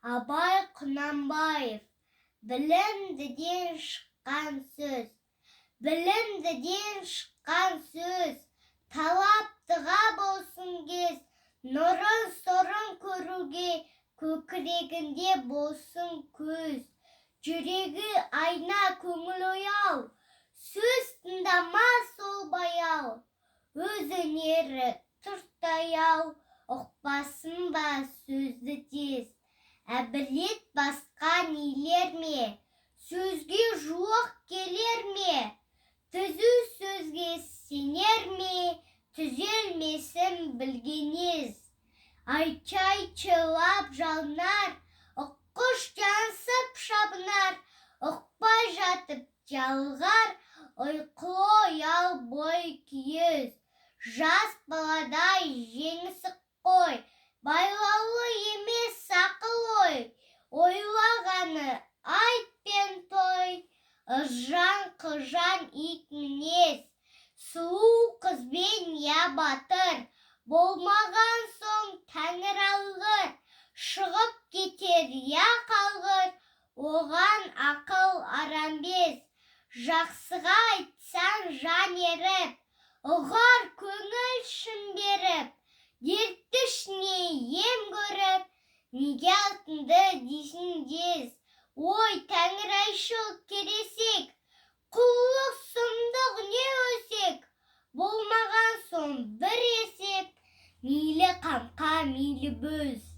Абай Құнанбаев. Білімдіден шыққан сөз. Білімдіден шыққан сөз. Талаптыға болсын кез. Нұрын сорын көруге көкірегінде болсын көз. Жүрегі айна көңіл ояу. Сөз тыңдамас ол баяу. Өз өнері тұртаяу. Ұқпасын ба сөзді тез. Әбілет басқа нелер ме? Сөзге жуық келер ме? Түзу сөзге сенер ме? Түзелмесін білгенез. Айчай-чылап жалынар, ұққыш жансып шабынар. Ұқпай жатып жалғар, ұйқылы ояу бой күйіз. Жас баладай жеңісі қой, байлаулы емес ақыл ой. Ойлағаны айт пен той, ызжан қыжан ит мінез. Сұлу қызбен я батыр, болмаған соң тәңір алғыр. Шығып кетер я қалғыр, оған ақыл арамбез. Жақсыға айтсаң жан еріп, ұғар көңіл шын беріп. Дертті ішіне ем көріп, неге алтынды дейсің дез. Ой, тәңір айшыл кересек, құллық сұмдық не өсек. Болмаған соң бір есеп, мейлі қамқа, мейлі бөз.